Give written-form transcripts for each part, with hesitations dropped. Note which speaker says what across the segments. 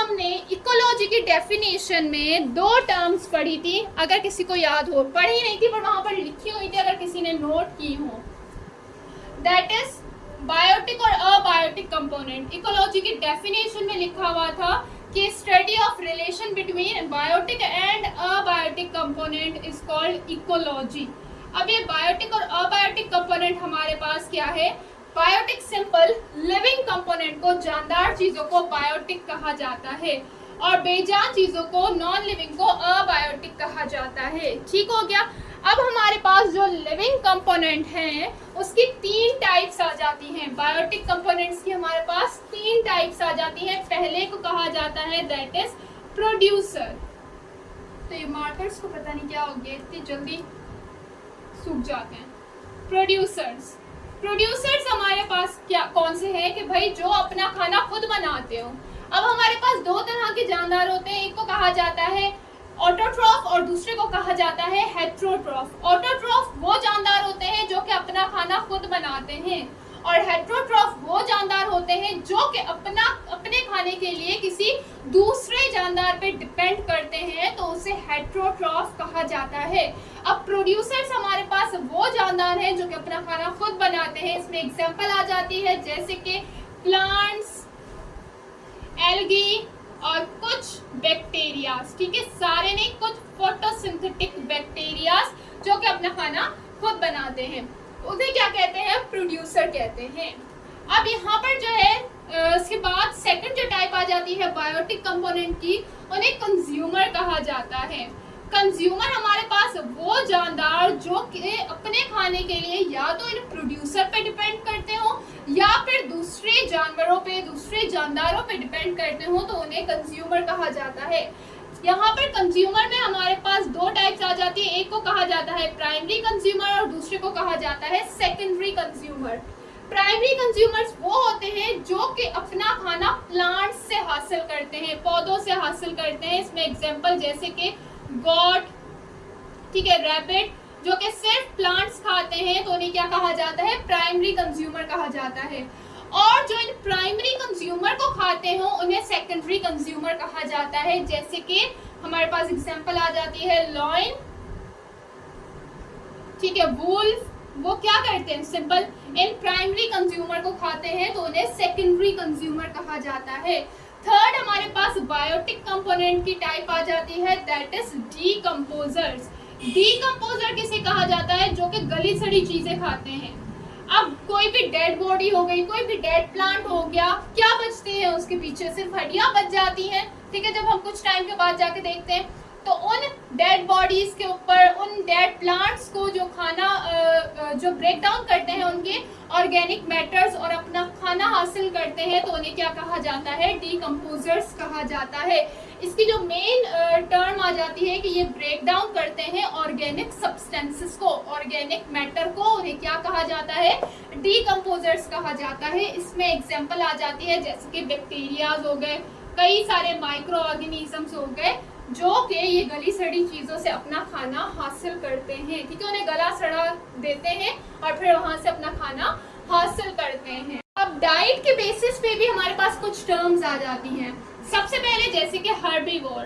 Speaker 1: हमने इकोलॉजी की डेफिनेशन में दो टर्म्स पढ़ी थी, अगर किसी को याद हो, पढ़ी नहीं थी पर वहां पर लिखी हुई थी अगर किसी ने नोट की हो। दैट इज बायोटिक और अबायोटिक कंपोनेंट। इकोलॉजी की डेफिनेशन में लिखा हुआ था कि study of relation between biotic and abiotic component is called ecology. अब ये बायोटिक और अबायोटिक कंपोनेंट हमारे पास क्या है? बायोटिक सिंपल लिविंग कंपोनेंट को, जानदार चीजों को बायोटिक कहा जाता है और बेजान चीजों को, नॉन लिविंग को अबायोटिक कहा जाता है। ठीक हो गया। अब हमारे पास जो लिविंग कंपोनेंट हैं उसकी तीन टाइप्स आ जाती हैं। बायोटिक कंपोनेंट्स की हमारे पास तीन टाइप्स आ जाती हैं। पहले को कहा जाता है दैट इज प्रोड्यूसर। तो ये मार्कर्स को पता नहीं क्या हो गया, इतनी जल्दी सूख जाते हैं। प्रोड्यूसर्स हमारे पास क्या कौन से हैं कि भाई जो अपना खाना खुद बनाते हो। अब हमारे पास दो तरह के जानदार होते हैं, एक को कहा जाता है ऑटोट्रॉफ और दूसरे को कहा जाता है हेट्रोट्रॉफ। ऑटोट्रॉफ वो जानदार होते हैं जो कि अपना खाना खुद बनाते हैं और हेट्रोट्रॉफ वो जानदार होते हैं जो कि अपने खाने के लिए किसी दूसरे जानदार पे डिपेंड करते हैं, तो उसे हेट्रोट्रॉफ कहा जाता है। अब प्रोड्यूसर्स हमारे पास वो जानदार हैं जो कि अपना खाना खुद बनाते हैं। इसमें एग्जांपल आ जाती है जैसे कि प्लांट्स, एल्गी और कुछ बैक्टीरियाज। ठीक है, सारे नहीं, कुछ फोटोसिंथेटिक बैक्टीरियाज जो कि अपना खाना खुद बनाते हैं, उन्हें क्या कहते हैं? प्रोड्यूसर कहते हैं। अब यहाँ पर जो है उसके बाद सेकंड जो टाइप आ जाती है बायोटिक कंपोनेंट की, उन्हें कंज्यूमर कहा जाता है। कंज्यूमर हमारे पास वो जानदार जो कि अपने खाने के लिए या तो इन प्रोड्यूसर पे डिपेंड करते हो या फिर दूसरे जानवरों पे, दूसरे जानदारों पे डिपेंड करते हो, तो उन्हें कंज्यूमर कहा जाता है। यहाँ पर कंज्यूमर में हमारे पास दो टाइप्स आ जाती है, एक को कहा जाता है प्राइमरी कंज्यूमर और दूसरे को कहा जाता है सेकेंडरी कंज्यूमर। प्राइमरी कंज्यूमर्स वो होते हैं जो कि अपना खाना प्लांट्स से हासिल करते हैं, पौधों से हासिल करते हैं। इसमें एग्जांपल जैसे कि गॉट, ठीक है, रैबिट, जो कि सिर्फ प्लांट्स खाते हैं, तो उन्हें क्या कहा जाता है? प्राइमरी कंज्यूमर कहा जाता है। और जो इन प्राइमरी कंज्यूमर को खाते हो उन्हें सेकेंडरी कंज्यूमर कहा जाता है। जैसे कि हमारे पास एग्जांपल आ जाती है लॉइन, ठीक है, वुल्फ, वो क्या करते हैं? सिंपल इन प्राइमरी कंज्यूमर को खाते हैं, तो उन्हें सेकेंडरी कंज्यूमर कहा जाता है। थर्ड हमारे पास बायोटिक कंपोनेंट की टाइप आ जाती है दैट इज डीकंपोजर्स। डीकंपोजर किसे कहा जाता है? जो कि गली सड़ी चीजें खाते हैं। अब कोई भी डेड बॉडी हो गई, कोई भी डेड प्लांट हो गया, क्या बचते हैं उसके पीछे? सिर्फ हड्डियां बच जाती हैं। ठीक है, जब हम कुछ टाइम के बाद जाके देखते हैं तो उन डेड बॉडीज के ऊपर, उन डेड प्लांट्स को जो खाना जो ब्रेक डाउन करते हैं उनके ऑर्गेनिक मैटर्स और अपना खाना हासिल करते हैं, तो उन्हें क्या कहा जाता है? डीकंपोजर्स कहा जाता है। इसकी जो मेन टर्म आ जाती है कि ये ब्रेक डाउन करते हैं ऑर्गेनिक सब्सटेंसेस को, ऑर्गेनिक मैटर को, उन्हें क्या कहा जाता है? डीकंपोजर्स कहा जाता है। इसमें एग्जांपल आ जाती है जैसे कि बैक्टीरियाज हो गए, कई सारे माइक्रो ऑर्गेनिजम्स हो गए जो कि ये गली सड़ी चीजों से अपना खाना हासिल करते हैं। ठीक है, उन्हें गला सड़ा देते हैं और फिर वहां से अपना खाना हासिल करते हैं। अब डाइट के बेसिस पे भी हमारे पास कुछ टर्म्स आ जाती हैं। सबसे पहले जैसे कि हर्बीवोर।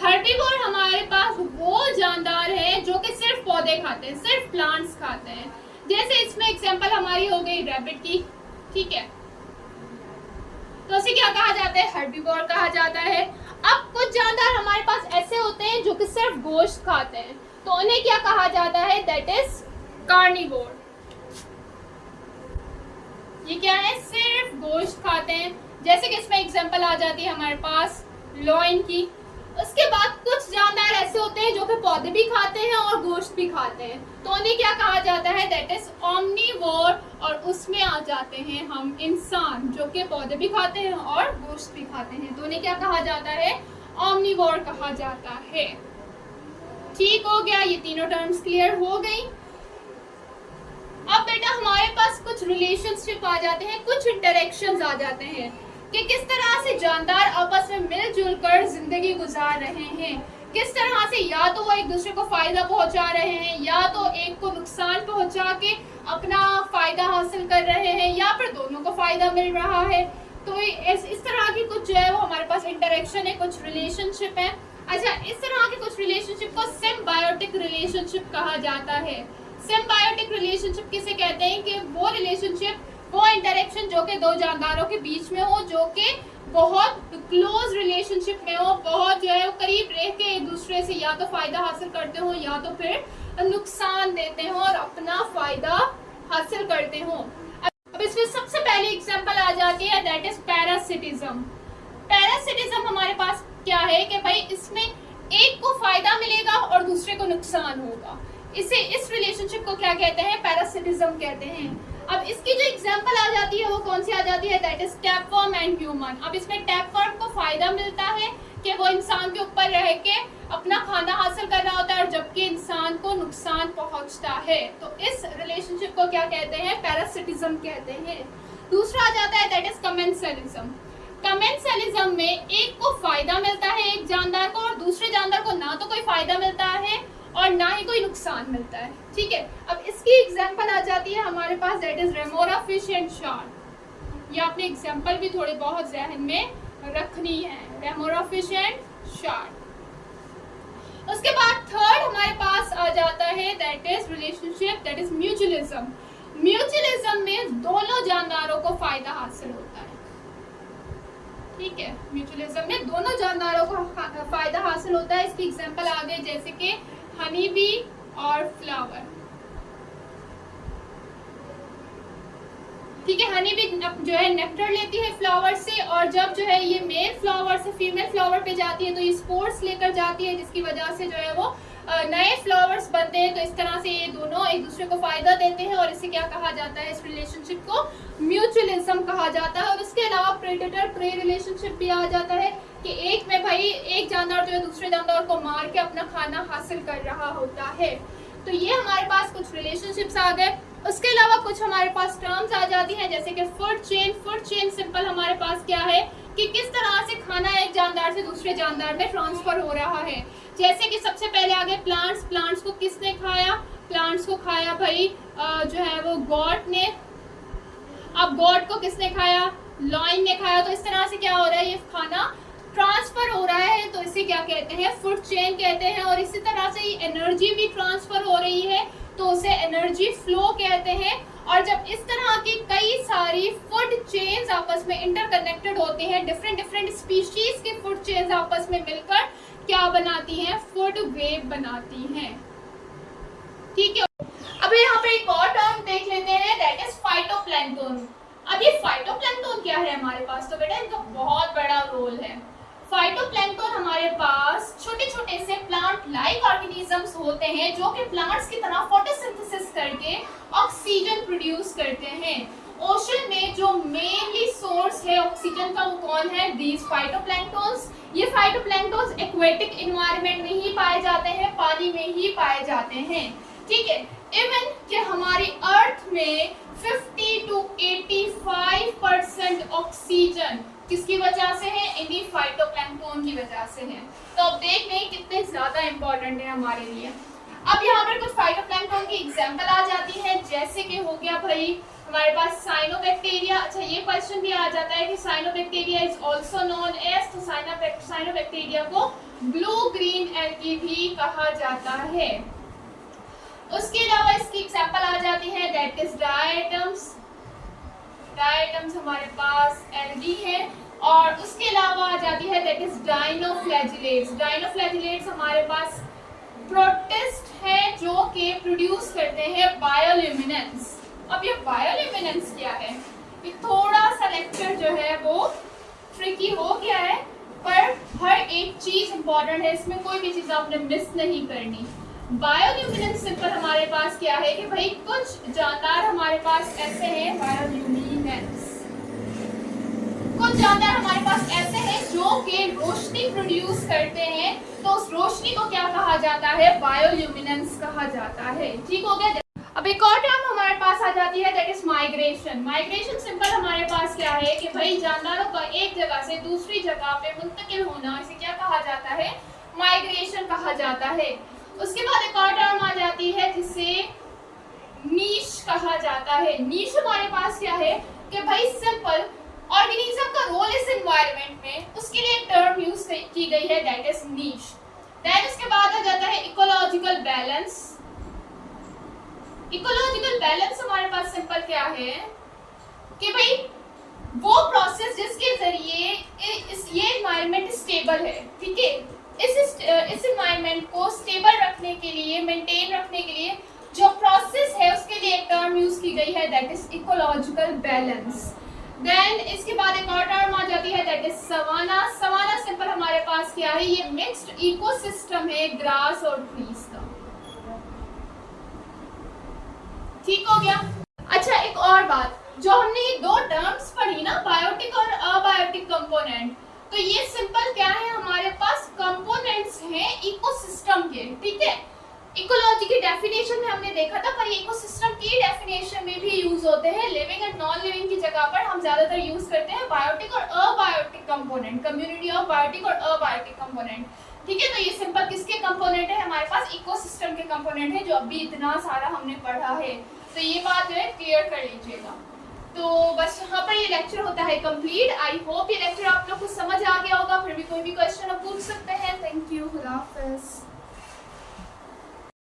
Speaker 1: हर्बीवोर हमारे पास वो जानदार हैं जो कि सिर्फ पौधे खाते हैं, सिर्फ प्लांट्स खाते हैं। जैसे इसमें एग्जांपल हमारी हो गई रैबिट की। ठीक है, तो उसे क्या कहा जाता है? हर्बीवोर कहा जाता है। अब कुछ जानदार हमारे पास ऐसे होते हैं जो कि सिर्फ गोश्त खाते हैं, तो उन्हें क्या कहा जाता है? That is carnivore. ये क्या है? सिर्फ गोश्त खाते हैं। जैसे कि इसमें एग्जांपल आ जाती है हमारे पास लॉइन की। उसके बाद कुछ जानदार ऐसे होते हैं जो कि पौधे भी खाते हैं और गोश्त भी खाते हैं, तो उन्हें क्या कहा जाता है? That is omnivore. और उसमें आ जाते हैं हम इंसान जो कि पौधे भी खाते हैं और गोश्त भी खाते हैं, तो उन्हें क्या कहा जाता है? ओमनीवोर कहा जाता है। ठीक हो गया, ये तीनों टर्म्स क्लियर हो गई। अब बेटा हमारे पास कुछ रिलेशनशिप आ जाते हैं, कुछ इंटरेक्शंस आ जाते हैं कि किस तरह से जानदार आपस में मिलजुल कर जिंदगी गुजार रहे हैं, किस तरह से या तो वो एक दूसरे को फायदा पहुंचा रहे हैं या तो एक को नुकसान पहुंचा के अपना फायदा हासिल कर रहे हैं या फिर दोनों को फायदा मिल रहा है। तो इस तरह की कुछ जो है वो हमारे पास कुछ इंटरेक्शन है, कुछ रिलेशनशिप है। अच्छा, इस तरह के कुछ रिलेशनशिप को सिम्बायोटिक रिलेशनशिप कहा जाता है। सिम्बायोटिक रिलेशनशिप किसे कहते हैं कि वो रिलेशनशिप, वो इंटरेक्शन जो कि दो जानदारों के बीच में हो, जो कि बहुत क्लोज रिलेशनशिप में हो, बहुत जो है वो करीब रह के एक दूसरे से या तो फायदा हासिल करते हो या तो फिर नुकसान देते हो और अपना फायदा हासिल करते हो। अब इसमें सबसे पहली एग्जांपल आ जाती है, दैट इज पैरासिटिज्म। पैरासिटिज्म हमारे पास क्या है कि भाई इसमें एक को फायदा मिलेगा और दूसरे को नुकसान होगा। इस रिलेशनशिप को क्या कहते हैं? पैरासिटिज्म कहते हैं। अब इसकी जो एग्जांपल आ जाती है वो कौन सी आ जाती है? That is tapeworm and human. अब इसमें टैपवर्म को फायदा मिलता है कि वो इंसान के ऊपर रह के अपना खाना हासिल कर रहा होता है और जबकि इंसान को नुकसान पहुंचता है। तो इस रिलेशनशिप को क्या कहते हैं? पैरासिटिज्म कहते हैं। दूसरा आ जाता है दैट इज कमेंसलिज्म। कमेंसलिज्म में एक को फायदा मिलता है एक जानदार को और दूसरे जानदार को ना तो कोई फायदा मिलता है और ना ही कोई नुकसान मिलता है। ठीक है, अब इसकी एग्जांपल आ जाती है हमारे पास, that is remora fish and shark. ये आपने एग्जांपल भी थोड़ी बहुत जहन में रखनी है, रेमोरा फिश एंड शार्क। उसके बाद थर्ड हमारे पास आ जाता है that is relationship, that is mutualism. Mutualism में दोनों जानदारों को फायदा हासिल होता है। ठीक है, म्यूचुअलिज्म में दोनों जानदारों को फायदा हासिल होता है। इसकी एग्जांपल आ गई जैसे कि हनी बी और फ्लावर। ठीक है, हनी बी जो है नेक्टर लेती है फ्लावर से और जब जो है ये मेल फ्लावर से फीमेल फ्लावर पे जाती है तो ये स्पोर्स लेकर जाती है, जिसकी वजह से जो है वो नए फ्लावर्स बनते हैं। तो इस तरह से ये दोनों एक दूसरे को फायदा देते हैं और इसे क्या कहा जाता है? इस रिलेशनशिप को म्यूचुअलिज्म कहा जाता है। और इसके अलावा प्रेडेटर प्रे रिलेशनशिप भी आ जाता है कि एक में भाई एक जानदार जो है दूसरे जानदार को मार के अपना खाना हासिल कर रहा होता है। तो ये हमारे पास कुछ रिलेशनशिप्स आ गए। उसके अलावा कुछ हमारे पास टर्म्स आ जाती हैं जैसे कि food chain. Food chain simple हमारे पास क्या है कि किस तरह से खाना एक जानदार से दूसरे जानदार में ट्रांसफर हो रहा है। जैसे कि सबसे पहले आगे प्लांट्स। प्लांट्स को किसने खाया? प्लांट्स को खाया भाई जो है वो गॉड ने। अब गॉड को किसने खाया? लॉइन ने खाया। तो इस तरह से क्या हो रहा है? ये खाना ट्रांसफर हो रहा है, तो इसे क्या कहते हैं? फूड चेन कहते हैं। और इसी तरह से एनर्जी भी ट्रांसफर हो रही है तो उसे एनर्जी फ्लो कहते हैं। और जब इस तरह की कई सारी फूड चेन्स आपस में इंटरकनेक्टेड होते हैं, डिफरेंट स्पीशीज के फूड चेन्स आपस में मिलकर क्या बनाती हैं? फूड वेब बनाती हैं। ठीक है, अब यहाँ पे एक और टर्म देख लेते हैं, दैट इज फाइटोप्लैंक्टन। अब ये फाइटोप्लैंक्टन क्या है हमारे पास? तो बेटा इनका बहुत बड़ा रोल है। फाइटोप्लैंक्टन हमारे पास छोटे छोटे से प्लांट लाइक ऑर्गेनिजम्स होते हैं जो कि प्लांट्स की तरह फोटोसिंथेसिस करके ऑक्सीजन प्रोड्यूस करते हैं। ओशन में जो मेनली सोर्स है ऑक्सीजन का वो कौन है? These phytoplanktons. ये फाइटोप्लैंक्टन्स एक्वेटिक एनवायरनमेंट में ही पाए जाते हैं, पानी में ही पाए जाते हैं। ठीक है, इवन कि हमारी अर्थ में 50 to 85% ऑक्सीजन किसकी वजह से है? इन्हीं फाइटोप्लैंक्टन की वजह से है। तो अब देख लें कितने ज्यादा इंपॉर्टेंट है हमारे लिए। अब यहाँ पर कुछ फाइटोप्लैंक्टन की एग्जांपल आ जाती है जैसे कि हो गया भाई हमारे पास साइनोबैक्टीरिया। अच्छा, ये क्वेश्चन भी आ जाता है कि cyanobacteria is also known as, तो साइनोबैक्टीरिया को ब्लू ग्रीन एल्गी भी कहा जाता है। उसके अलावा इसकी एग्जांपल आ जाती है दैट इज डायटम्स। डायटम्स हमारे पास एल्गी है। और उसके अलावा आ जाती है दैट इज डाइनोफ्लैजिलेट्स। डाइनोफ्लैजिलेट्स हमारे पास प्रोटिस्ट है जो कि प्रोड्यूस करते हैं बायोल्यूमिनेंस। अब ये बायोल्यूमिनेंस क्या है? ये थोड़ा सा लेक्चर जो है वो ट्रिकी हो गया है, पर हर एक चीज इंपॉर्टेंट है, इसमें कोई भी चीज आपने मिस नहीं करनी। बायोल्यूमिनेंस सिंपल हमारे पास क्या है कि भाई कुछ जानदार हमारे पास ऐसे हैं, बायोल्यूमिनेंस कुछ जानदार हमारे पास ऐसे हैं जो कि रोशनी प्रोड्यूस करते हैं, तो उस रोशनी को क्या कहा जाता है? बायोल्यूमिनेंस कहा जाता है। ठीक हो गया। अब एक और टर्म हमारे पास आ जाती है that is migration. Migration simple हमारे पास क्या है कि भाई जानदारों का एक जगह से दूसरी जगह पे मुंतकिल होना, इसे क्या कहा जाता है? माइग्रेशन कहा जाता है। उसके बाद एक और टर्म आ जाती है जिसे नीश कहा जाता है। नीश हमारे पास क्या है कि भाई सिंपल ऑर्गेनिज्म का रोल इस एनवायरनमेंट में, उसके लिए एक टर्म यूज की गई है, दैट इज नीश। देन इसके बाद आ जाता है इकोलॉजिकल बैलेंस। इकोलॉजिकल बैलेंस हमारे पास सिंपल क्या है कि भाई वो प्रोसेस जिसके जरिए ये एनवायरनमेंट स्टेबल है, ठीक है, इस एनवायरनमेंट को स्टेबल रखने के लिए, मेंटेन रखने के लिए जो प्रोसेस है उसके लिए एक टर्म यूज की गई है, that is ecological balance. Then इसके बाद एक और टर्म आ जाती है, that is savanna. Savanna simple हमारे पास क्या है, ये मिक्स्ड इकोसिस्टम है ग्रास और ट्रीज का। ठीक हो गया। अच्छा एक और बात, जो हमने ये दो टर्म्स पढ़ी ना, बायोटिक और अबायोटिक कंपोनेंट, तो ये सिंपल क्या है, हमारे पास कंपोनेंट्स हैं इकोसिस्टम के, ठीक है। इकोलॉजी की डेफिनेशन में हमने देखा था, पर ये इकोसिस्टम की डेफिनेशन में भी यूज होते हैं। लिविंग एंड नॉन लिविंग की जगह पर हम ज्यादातर यूज करते हैं बायोटिक और abiotic component, community of biotic और अबायोटिक कंपोनेंट, ठीक है। तो ये सिंपल किसके कंपोनेंट है, हमारे पास इकोसिस्टम के कंपोनेंट है, जो अभी इतना सारा हमने पढ़ा है। तो ये बात जो है क्लियर कर लीजिएगा। तो बस यहाँ पर ये लेक्चर होता है कंप्लीट। आई होप ये लेक्चर आप लोग को समझ आ गया होगा। फिर भी कोई भी क्वेश्चन आप पूछ सकते हैं। थैंक यू, खुदा हाफिज़।